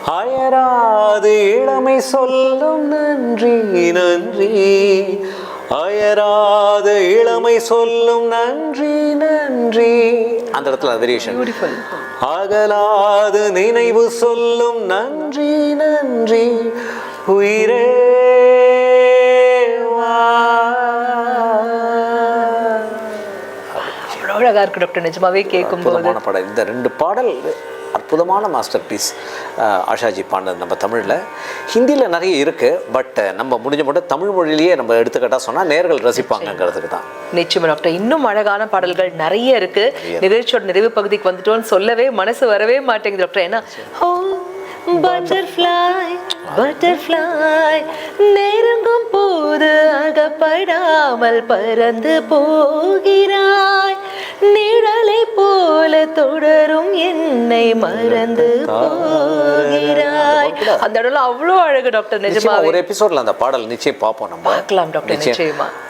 அயராது இளமை சொல்லும் நன்றி நன்றி, அயராது இளமை சொல்லும் நன்றி நன்றி. அந்த இடத்துல வேரியேஷன். அகலாது நினைவு சொல்லும் நன்றி நன்றி, உயிரே அழகா இருக்கு டாக்டர் நிஜமாவே கேட்கும்போது. படம் இந்த 2 பாடல் அற்புதமான மாஸ்டர் பீஸ். ஆஷாஜி பாண்டது நம்ம தமிழில், ஹிந்தியில் நிறைய இருக்குது. பட் நம்ம முடிஞ்ச மட்டும் தமிழ் மொழியிலேயே நம்ம எடுத்துக்கிட்டால் சொன்னால் நேர்கள் ரசிப்பாங்கிறதுக்கு தான். நிச்சயமா டாக்டர், இன்னும் அழகான பாடல்கள் நிறைய இருக்கு. நிகழ்ச்சியோட நிறைவு பகுதிக்கு வந்துட்டோன்னு சொல்லவே மனசு வரவே மாட்டேங்குது டாக்டர். ஏன்னா பட்டர்ஃப்ளை பட்டர்ஃப்ளை நெருங்கும் போது அகப்படாமல் பறந்து போகிறாய், நிழலை போல தொடரும் என்னை மறந்து போகிறாய். அந்த இடத்துல அவ்வளோ அழகு டாக்டர். நிஜமா ஒரு எபிசோட்ல அந்த பாடல் நிச்சயம் பார்ப்போம், நம்ம பார்க்கலாம் டாக்டர் நிச்சயமா.